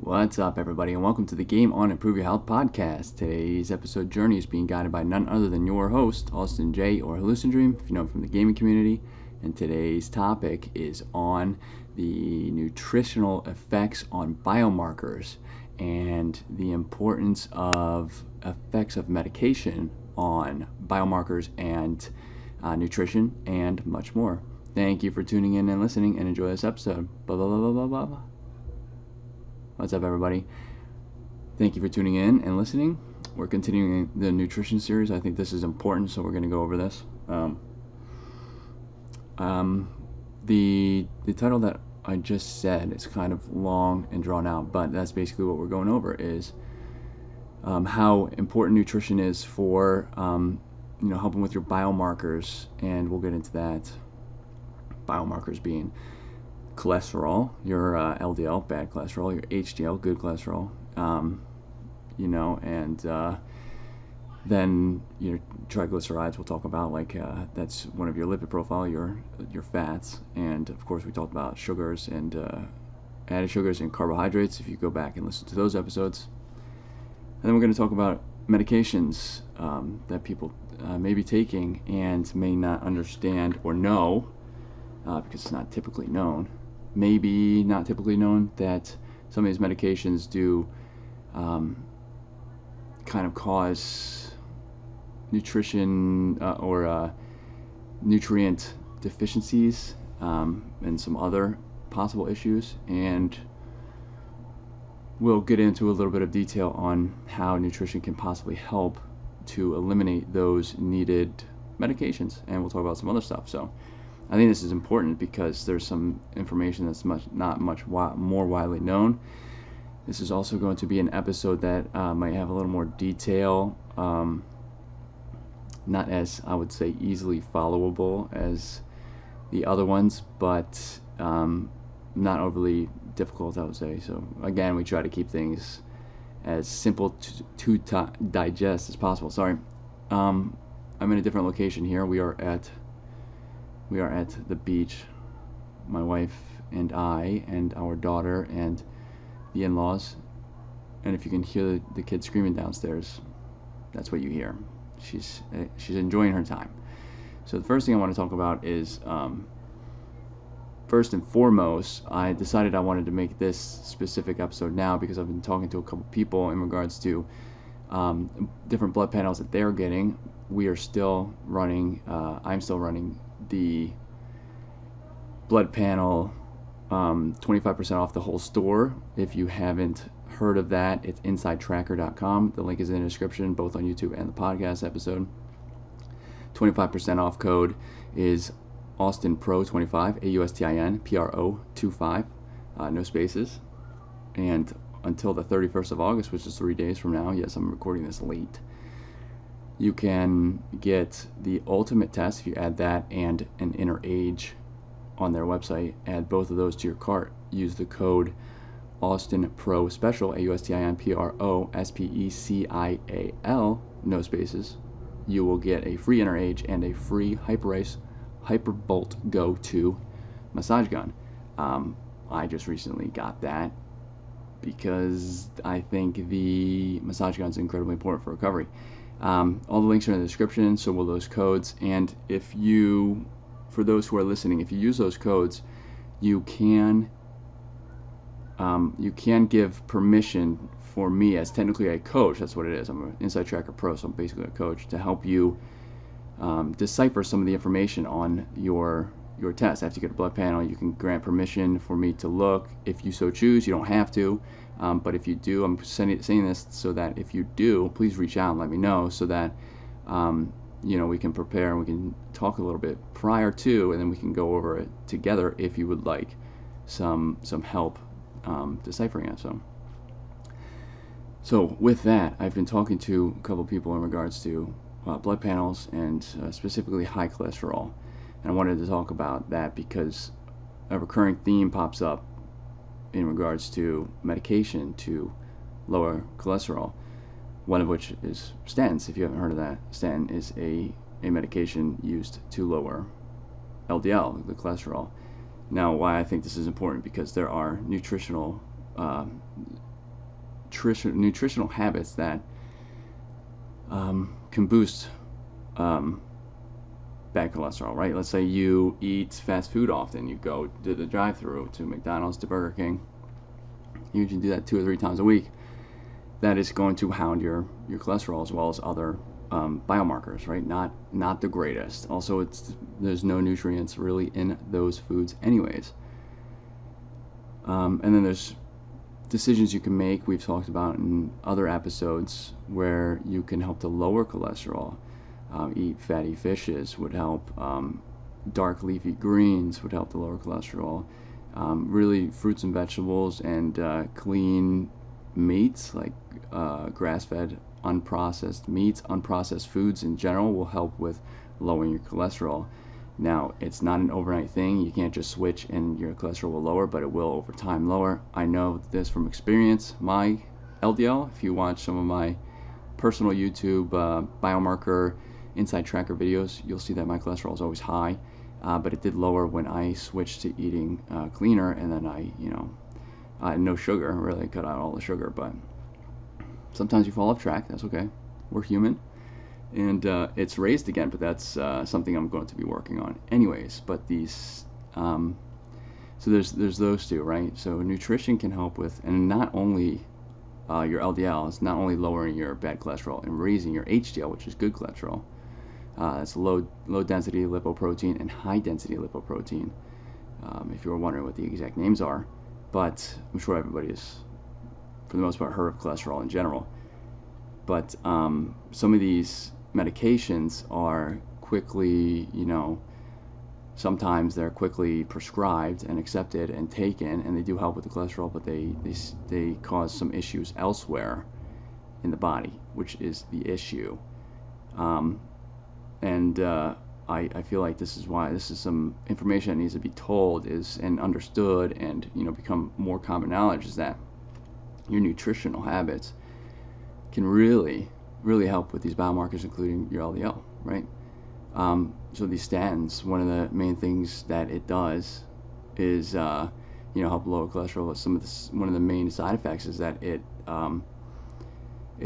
What's up, everybody, and welcome to the Game On Improve Your Health podcast. Today's episode journey is being guided by none other than your host, Austin J, or hallucinodream, if you know him from the gaming community. And today's topic is on the nutritional effects on biomarkers and the importance of effects of medication on biomarkers and nutrition and much more. Thank you for tuning in and listening, and enjoy this episode. Blah, blah, blah, blah, blah, blah. What's up, everybody? Thank you for tuning in and listening. We're continuing the nutrition series. I think this is important, so we're going to go over this. The title that I just said is kind of long and drawn out, but that's basically what we're going over is how important nutrition is for helping with your biomarkers, and we'll get into that. Biomarkers being cholesterol, your LDL, bad cholesterol, your HDL, good cholesterol, and then your triglycerides we'll talk about, that's one of your lipid profile, your fats, and of course we talked about sugars and added sugars and carbohydrates if you go back and listen to those episodes. And then we're going to talk about medications that people may be taking and may not understand or know because it's not typically known. Maybe not typically known that some of these medications do kind of cause nutrition or nutrient deficiencies and some other possible issues, and we'll get into a little bit of detail on how nutrition can possibly help to eliminate those needed medications, and we'll talk about some other stuff. So I think this is important because there's some information that's not much more widely known. This is also going to be an episode that might have a little more detail, not as, I would say, easily followable as the other ones, but not overly difficult, I would say. So again, we try to keep things as simple to digest as possible. Sorry, I'm in a different location here. We are at the beach, my wife and I and our daughter and the in-laws, and if you can hear the kid screaming downstairs, that's what you hear. She's enjoying her time. So the first thing I want to talk about is first and foremost, I decided I wanted to make this specific episode now because I've been talking to a couple people in regards to different blood panels that they're getting. We are still running, I'm still running the blood panel 25% off the whole store. If you haven't heard of that, it's insidetracker.com. The link is in the description, both on YouTube and the podcast episode. 25% off code is AustinPro25, AustinPro25, no spaces. And until the 31st of August, which is 3 days from now, yes, I'm recording this late, you can get the ultimate test if you add that and an InnerAge on their website. Add both of those to your cart. Use the code AustinProSpecial, AustinProSpecial, no spaces. You will get a free InnerAge and a free Hyperice Hypervolt Go 2 massage gun. I just recently got that because I think the massage gun is incredibly important for recovery. All the links are in the description, so will those codes. And for those who are listening, if you use those codes, you can give permission for me as technically a coach. That's what it is. I'm an Inside Tracker Pro, so I'm basically a coach to help you decipher some of the information on your test. After you get a blood panel, you can grant permission for me to look. If you so choose, you don't have to. But if you do, I'm saying this so that if you do, please reach out and let me know so that we can prepare and we can talk a little bit prior to, and then we can go over it together if you would like some help deciphering it. So with that, I've been talking to a couple people in regards to blood panels and specifically high cholesterol, and I wanted to talk about that because a recurring theme pops up in regards to medication to lower cholesterol, one of which is statins. If you haven't heard of that, statin is a medication used to lower LDL, the cholesterol. Now, why I think this is important, because there are nutritional nutritional habits that can boost bad cholesterol, right? Let's say you eat fast food often. You go to the drive-thru, to McDonald's, to Burger King. You usually do that 2 or 3 times a week. That is going to hound your cholesterol as well as other biomarkers, right? Not the greatest. Also, there's no nutrients really in those foods anyways. And then there's decisions you can make, we've talked about in other episodes, where you can help to lower cholesterol. Eat fatty fishes would help. Dark leafy greens would help to lower cholesterol. Really, fruits and vegetables and clean meats, like grass-fed, unprocessed meats, unprocessed foods in general, will help with lowering your cholesterol. Now, it's not an overnight thing. You can't just switch and your cholesterol will lower, but it will over time lower. I know this from experience. My LDL, if you watch some of my personal YouTube biomarker inside tracker videos, you'll see that my cholesterol is always high, but it did lower when I switched to eating cleaner, and then no sugar, really cut out all the sugar. But sometimes you fall off track. That's okay. We're human. And it's raised again, but that's something I'm going to be working on anyways. But these so there's those two, right? So nutrition can help with, and not only your LDL, it's not only lowering your bad cholesterol and raising your HDL, which is good cholesterol. It's low density lipoprotein and high density lipoprotein, if you were wondering what the exact names are. But I'm sure everybody has, for the most part, heard of cholesterol in general. But some of these medications are quickly, sometimes they're quickly prescribed and accepted and taken, and they do help with the cholesterol, but they cause some issues elsewhere in the body, which is the issue. I feel like this is some information that needs to be told and understood and become more common knowledge, is that your nutritional habits can really help with these biomarkers, including your LDL, right? So these statins, one of the main things that it does is help lower cholesterol. One of the main side effects is that it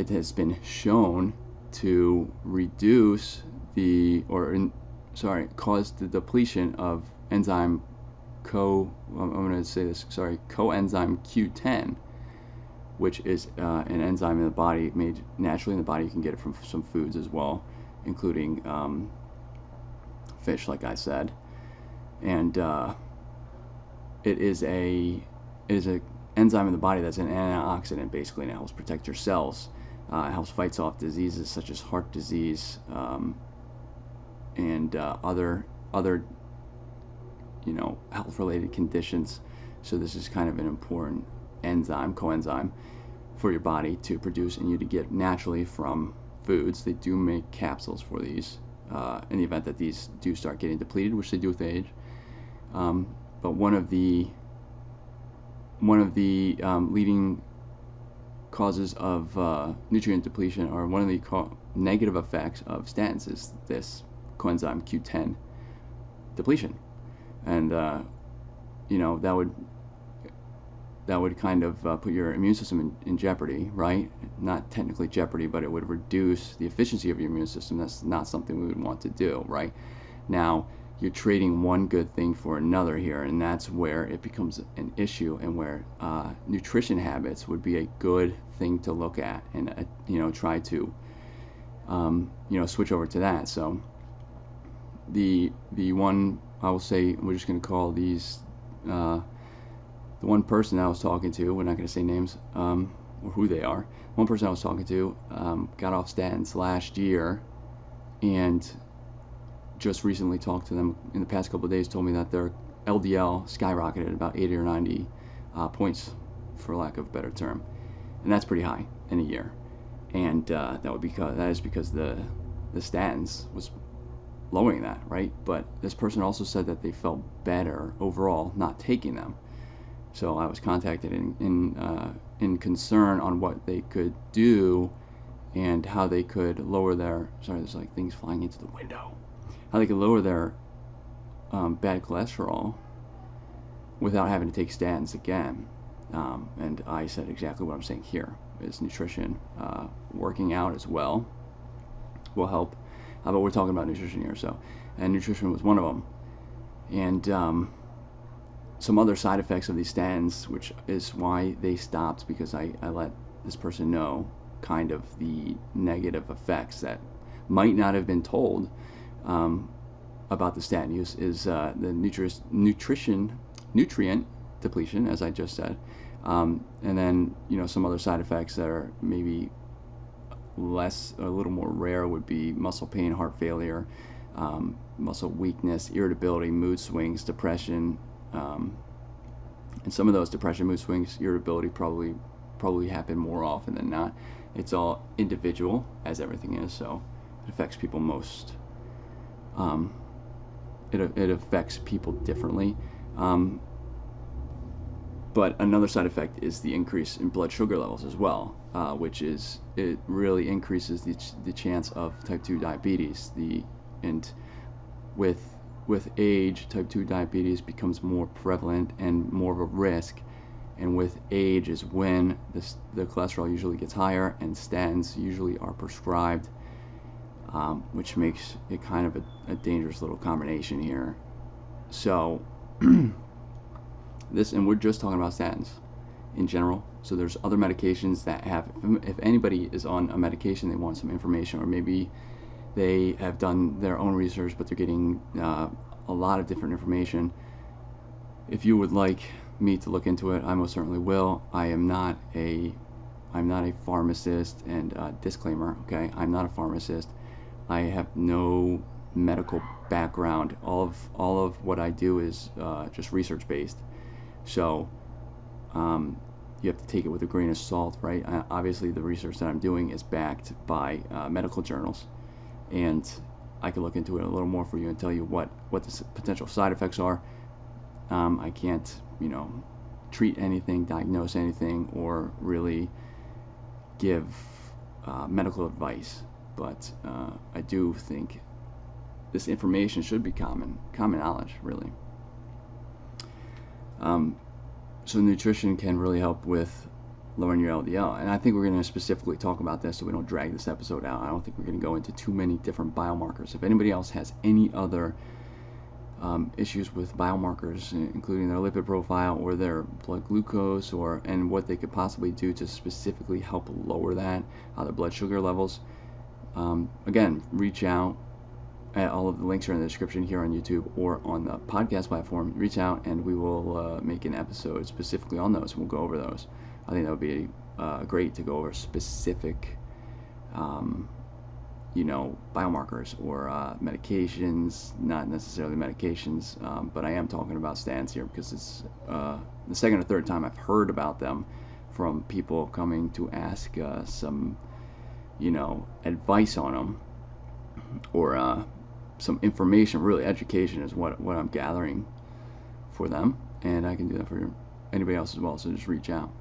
has been shown to reduce cause the depletion of Coenzyme Q10, which is an enzyme in the body, made naturally in the body. You can get it from some foods as well, including fish, like I said. And it is a enzyme in the body that's an antioxidant, basically, and it helps protect your cells. It helps fight off diseases such as heart disease and other health-related conditions. So this is kind of an important coenzyme for your body to produce and you to get naturally from foods. They do make capsules for these in the event that these do start getting depleted, which they do with age. But one of the leading causes of nutrient depletion, or one of the negative effects of statins, is this coenzyme Q10 depletion, and that would kind of put your immune system in jeopardy, right? Not technically jeopardy, but it would reduce the efficiency of your immune system. That's not something we would want to do, right? Now, you're trading one good thing for another here, and that's where it becomes an issue, and where nutrition habits would be a good thing to look at, and try to switch over to that. So the one, I will say, we're just going to call these the one person I was talking to, we're not going to say names or who they are. One person I was talking to got off statins last year, and just recently talked to them in the past couple of days, told me that their LDL skyrocketed about 80 or 90 points, for lack of a better term, and that's pretty high in a year. And that is because the statins was lowering that, right? But this person also said that they felt better overall not taking them. So I was contacted in concern on what they could do and how they could lower their, sorry, there's like things flying into the window, how they could lower their bad cholesterol without having to take statins again. And I said exactly what I'm saying here is nutrition. Working out as well will help. But we're talking about nutrition here, and nutrition was one of them. And some other side effects of these statins, which is why they stopped, because I let this person know kind of the negative effects that might not have been told about the statin use, is the nutrient depletion, as I just said, and then some other side effects that are maybe a little more rare would be muscle pain, heart failure, muscle weakness, irritability, mood swings, depression, and some of those depression, mood swings, irritability probably happen more often than not. It's all individual, as everything is, so it affects people most. It affects people differently. But another side effect is the increase in blood sugar levels as well, which it really increases the chance of type 2 diabetes. And with age, type 2 diabetes becomes more prevalent and more of a risk. And with age is when the cholesterol usually gets higher, and statins usually are prescribed, which makes it kind of a dangerous little combination here. So and we're just talking about statins in general. So there's other medications that if anybody is on a medication, they want some information, or maybe they have done their own research, but they're getting a lot of different information. If you would like me to look into it, I most certainly will. I'm not a pharmacist, and disclaimer, okay, I'm not a pharmacist. I have no medical background. All of what I do is just research based. So you have to take it with a grain of salt, right? Obviously, the research that I'm doing is backed by medical journals, and I can look into it a little more for you and tell you what the potential side effects are. I can't, treat anything, diagnose anything, or really give medical advice. But I do think this information should be common knowledge, really. So nutrition can really help with lowering your LDL, and I think we're going to specifically talk about this so we don't drag this episode out. I don't think we're going to go into too many different biomarkers. If anybody else has any other issues with biomarkers, including their lipid profile or their blood glucose, and what they could possibly do to specifically help lower that, their blood sugar levels, again, reach out. All of the links are in the description here on YouTube or on the podcast platform. Reach out and we will make an episode specifically on those, and we'll go over those. I think that would be great to go over specific biomarkers or medications. Not necessarily medications, but I am talking about statins here because it's the second or third time I've heard about them from people coming to ask some advice on them, or some information. Really, education is what I'm gathering for them, and I can do that for anybody else as well, so just reach out.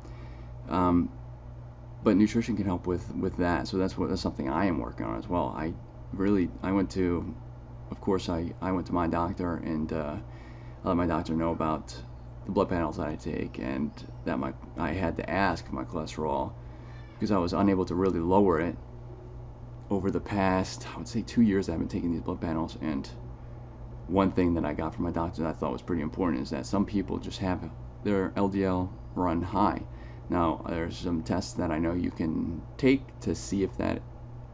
But nutrition can help with that, so that's something I am working on as well. I went to my doctor, and I let my doctor know about the blood panels that I take, and that I had to ask my cholesterol because I was unable to really lower it over the past, I would say, 2 years that I've been taking these blood panels. And one thing that I got from my doctor that I thought was pretty important is that some people just have their LDL run high. Now, there's some tests that I know you can take to see if that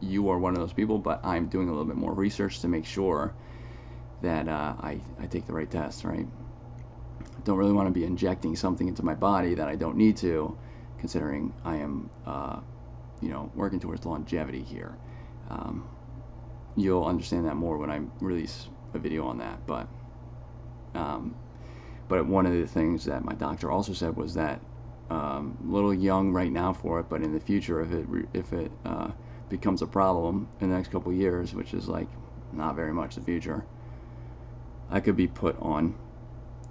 you are one of those people, but I'm doing a little bit more research to make sure that I take the right tests, right? I don't really want to be injecting something into my body that I don't need to, considering I am working towards longevity here. You'll understand that more when I release a video on that, but one of the things that my doctor also said was that a little young right now for it, but in the future, if it becomes a problem in the next couple of years, which is like not very much the future, I could be put on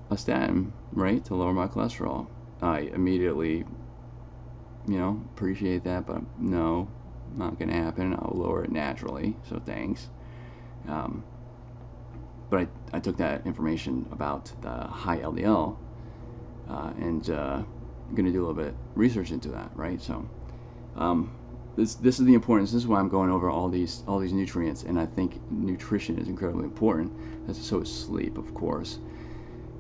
a statin, right, to lower my cholesterol. I immediately appreciate that, but no, not gonna happen. I'll lower it naturally, so thanks. But I took that information about the high LDL, and going to do a little bit of research into that, right? So this is the importance. This is why I'm going over all these nutrients, and I think nutrition is incredibly important. So is sleep, of course.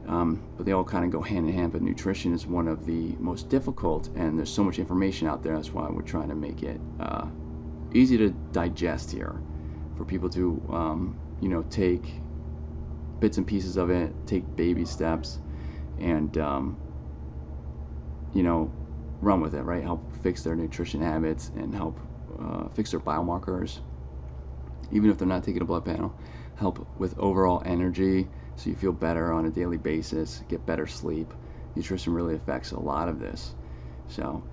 But they all kind of go hand in hand, but nutrition is one of the most difficult, and there's so much information out there. That's why we're trying to make it easy to digest here for people to take bits and pieces of it, take baby steps, and run with it, right? Help fix their nutrition habits and help fix their biomarkers, even if they're not taking a blood panel. Help with overall energy, so you feel better on a daily basis, get better sleep. Nutrition really affects a lot of this. So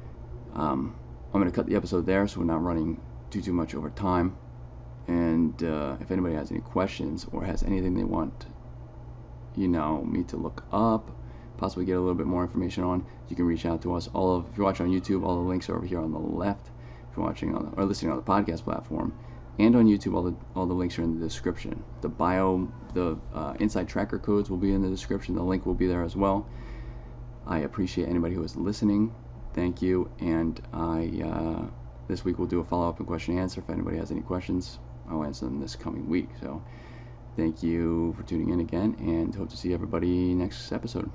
I'm going to cut the episode there so we're not running too much over time. And if anybody has any questions or has anything they want me to look up, possibly get a little bit more information on, you can reach out to us. If you're watching on YouTube, all the links are over here on the left. If you're watching or listening on the podcast platform, and on YouTube, all the links are in the description. The inside tracker codes will be in the description. The link will be there as well. I appreciate anybody who is listening. Thank you. And this week we'll do a follow-up and question and answer. If anybody has any questions, I'll answer them this coming week. So thank you for tuning in again, and hope to see everybody next episode.